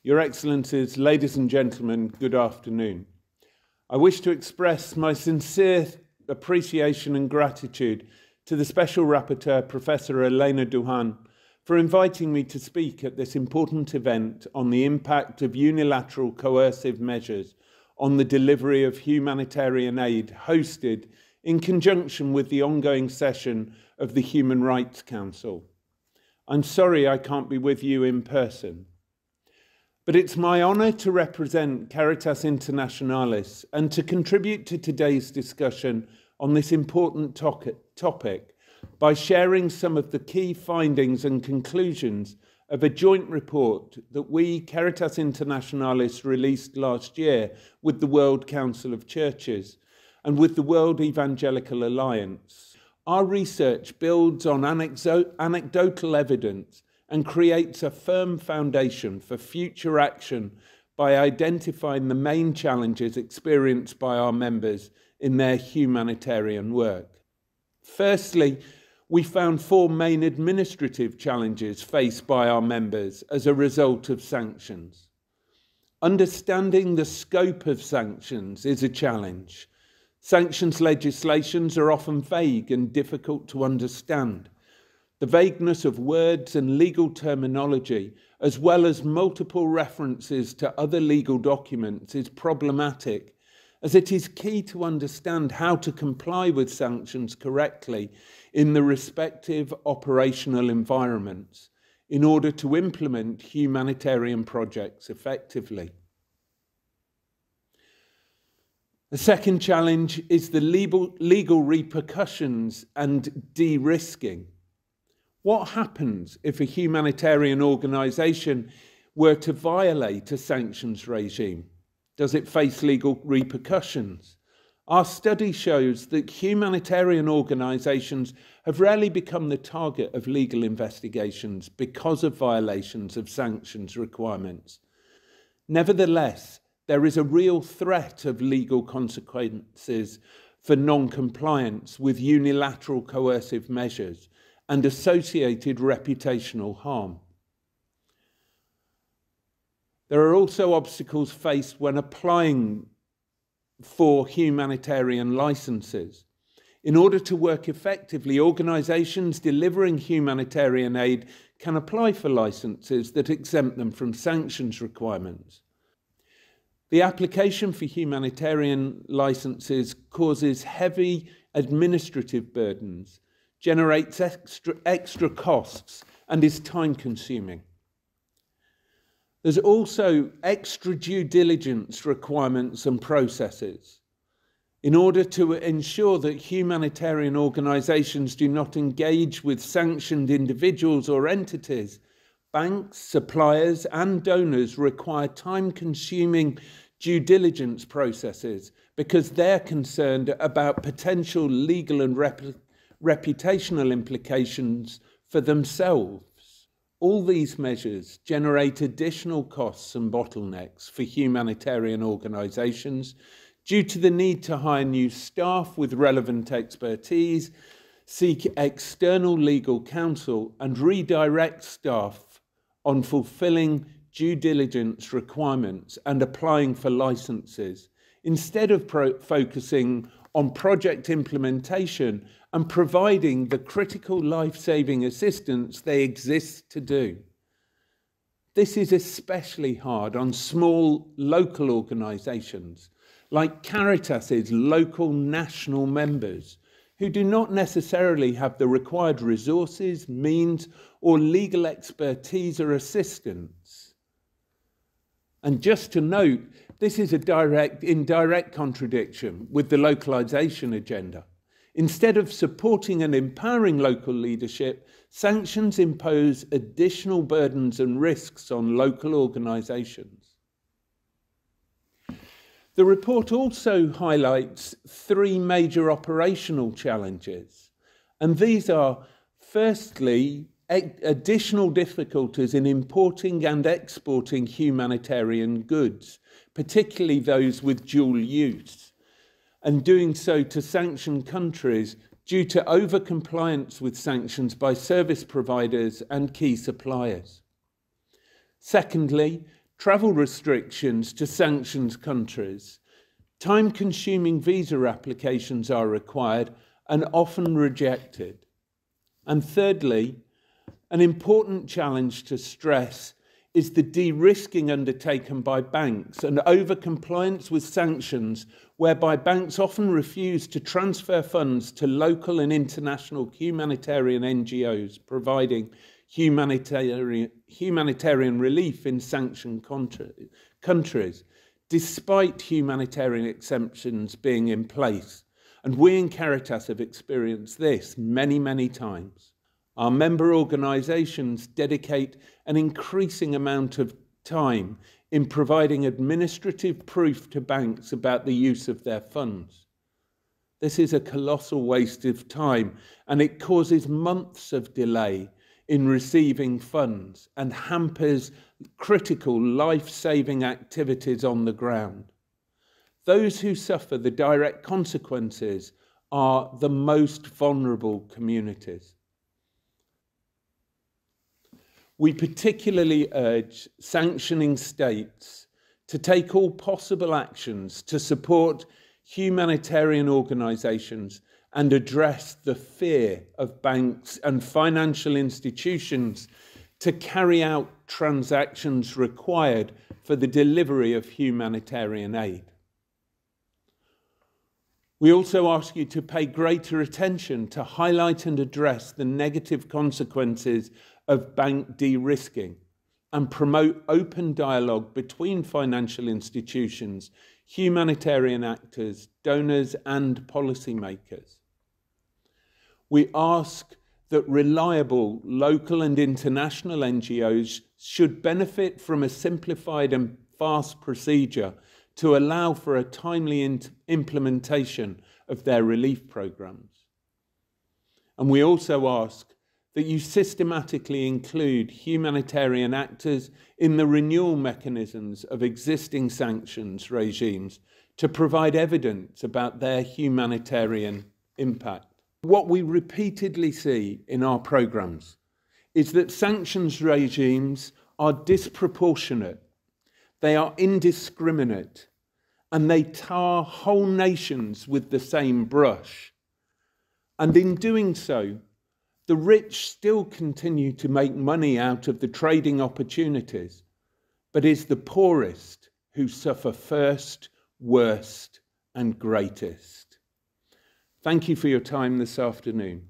Your Excellencies, ladies and gentlemen, good afternoon. I wish to express my sincere appreciation and gratitude to the Special Rapporteur, Professor Elena Dutton, for inviting me to speak at this important event on the impact of unilateral coercive measures on the delivery of humanitarian aid, hosted in conjunction with the ongoing session of the Human Rights Council. I'm sorry I can't be with you in person, but it's my honour to represent Caritas Internationalis and to contribute to today's discussion on this important topic by sharing some of the key findings and conclusions of a joint report that we, Caritas Internationalis, released last year with the World Council of Churches and with the World Evangelical Alliance. Our research builds on anecdotal evidence and creates a firm foundation for future action by identifying the main challenges experienced by our members in their humanitarian work. Firstly, we found four main administrative challenges faced by our members as a result of sanctions. Understanding the scope of sanctions is a challenge. Sanctions legislations are often vague and difficult to understand. The vagueness of words and legal terminology, as well as multiple references to other legal documents, is problematic, as it is key to understand how to comply with sanctions correctly in the respective operational environments in order to implement humanitarian projects effectively. The second challenge is the legal repercussions and de-risking. What happens if a humanitarian organisation were to violate a sanctions regime? Does it face legal repercussions? Our study shows that humanitarian organisations have rarely become the target of legal investigations because of violations of sanctions requirements. Nevertheless, there is a real threat of legal consequences for non-compliance with unilateral coercive measures and associated reputational harm. There are also obstacles faced when applying for humanitarian licenses. In order to work effectively, organisations delivering humanitarian aid can apply for licenses that exempt them from sanctions requirements. The application for humanitarian licenses causes heavy administrative burdens, generates extra costs, and is time-consuming. There's also extra due diligence requirements and processes. In order to ensure that humanitarian organisations do not engage with sanctioned individuals or entities, banks, suppliers, and donors require time-consuming due diligence processes because they're concerned about potential legal and reputational implications for themselves. All these measures generate additional costs and bottlenecks for humanitarian organisations due to the need to hire new staff with relevant expertise, seek external legal counsel, and redirect staff on fulfilling due diligence requirements and applying for licenses, instead of focusing on project implementation and providing the critical life-saving assistance they exist to do. This is especially hard on small local organisations like Caritas's local national members, who do not necessarily have the required resources, means, or legal expertise or assistance. And just to note, this is in direct contradiction with the localisation agenda. Instead of supporting and empowering local leadership, sanctions impose additional burdens and risks on local organisations. The report also highlights three major operational challenges, and these are, firstly, additional difficulties in importing and exporting humanitarian goods, particularly those with dual use, and doing so to sanctioned countries due to over-compliance with sanctions by service providers and key suppliers. Secondly, travel restrictions to sanctioned countries, time-consuming visa applications are required and often rejected. And thirdly, an important challenge to stress is the de-risking undertaken by banks and over-compliance with sanctions, whereby banks often refuse to transfer funds to local and international humanitarian NGOs providing humanitarian relief in sanctioned countries, despite humanitarian exemptions being in place. And we in Caritas have experienced this many, many times. Our member organisations dedicate an increasing amount of time in providing administrative proof to banks about the use of their funds. This is a colossal waste of time, and it causes months of delay in receiving funds and hampers critical life-saving activities on the ground. Those who suffer the direct consequences are the most vulnerable communities. We particularly urge sanctioning states to take all possible actions to support humanitarian organisations and address the fear of banks and financial institutions to carry out transactions required for the delivery of humanitarian aid. We also ask you to pay greater attention to highlight and address the negative consequences of bank de-risking and promote open dialogue between financial institutions, humanitarian actors, donors and policymakers. We ask that reliable local and international NGOs should benefit from a simplified and fast procedure to allow for a timely implementation of their relief programs. And we also ask that you systematically include humanitarian actors in the renewal mechanisms of existing sanctions regimes to provide evidence about their humanitarian impact. What we repeatedly see in our programs is that sanctions regimes are disproportionate, they are indiscriminate, and they tar whole nations with the same brush. And in doing so, the rich still continue to make money out of the trading opportunities, but it's the poorest who suffer first, worst, and greatest. Thank you for your time this afternoon.